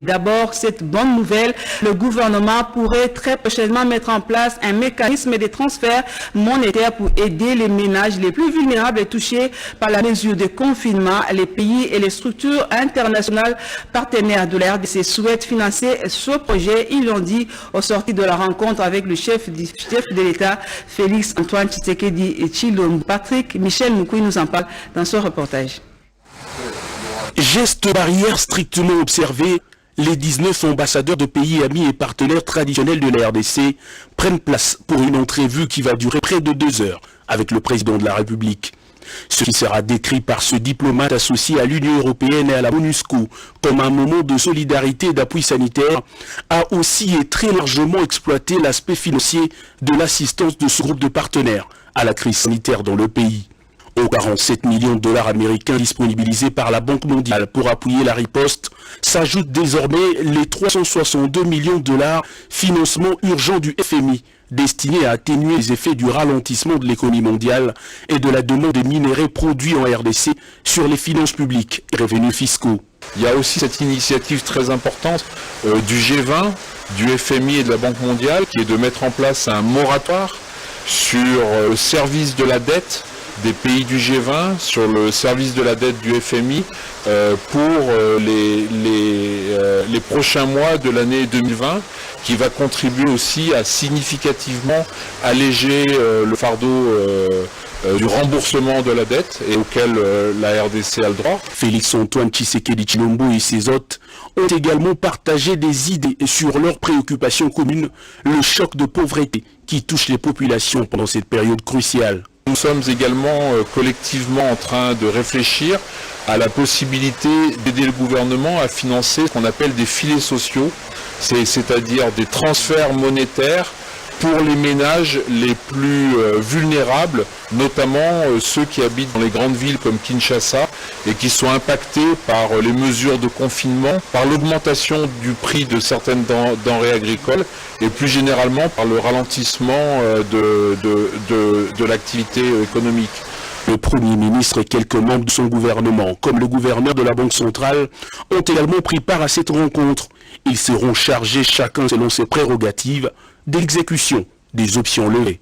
D'abord, cette bonne nouvelle, le gouvernement pourrait très prochainement mettre en place un mécanisme de transfert monétaire pour aider les ménages les plus vulnérables et touchés par la mesure de confinement. Les pays et les structures internationales partenaires de la RDC souhaitent financer ce projet. Ils l'ont dit au sorti de la rencontre avec le chef de l'État, Félix Antoine Tshisekedi Tshilombo. Patrick Michel Moukoui nous en parle dans ce reportage. Geste barrière strictement observé, les 19 ambassadeurs de pays amis et partenaires traditionnels de la RDC prennent place pour une entrevue qui va durer près de 2 heures avec le président de la République. Ce qui sera décrit par ce diplomate associé à l'Union européenne et à la MONUSCO comme un moment de solidarité et d'appui sanitaire a aussi et très largement exploité l'aspect financier de l'assistance de ce groupe de partenaires à la crise sanitaire dans le pays. Aux 47 millions de dollars américains disponibilisés par la Banque mondiale pour appuyer la riposte, s'ajoutent désormais les 362 millions de dollars financement urgent du FMI, destiné à atténuer les effets du ralentissement de l'économie mondiale et de la demande des minéraux produits en RDC sur les finances publiques et revenus fiscaux. Il y a aussi cette initiative très importante du G20, du FMI et de la Banque mondiale qui est de mettre en place un moratoire sur le service de la dette des pays du G20, sur le service de la dette du FMI pour les prochains mois de l'année 2020, qui va contribuer aussi à significativement alléger le fardeau du remboursement de la dette et auquel la RDC a le droit. Félix Antoine Tshisekedi Tshilombo et ses hôtes ont également partagé des idées sur leurs préoccupations communes, le choc de pauvreté qui touche les populations pendant cette période cruciale. Nous sommes également collectivement en train de réfléchir à la possibilité d'aider le gouvernement à financer ce qu'on appelle des filets sociaux, c'est-à-dire des transferts monétaires pour les ménages les plus vulnérables, notamment ceux qui habitent dans les grandes villes comme Kinshasa et qui sont impactés par les mesures de confinement, par l'augmentation du prix de certaines denrées agricoles et plus généralement par le ralentissement de l'activité économique. Le Premier ministre et quelques membres de son gouvernement, comme le gouverneur de la Banque centrale, ont également pris part à cette rencontre. Ils seront chargés chacun selon ses prérogatives d'exécution des options levées.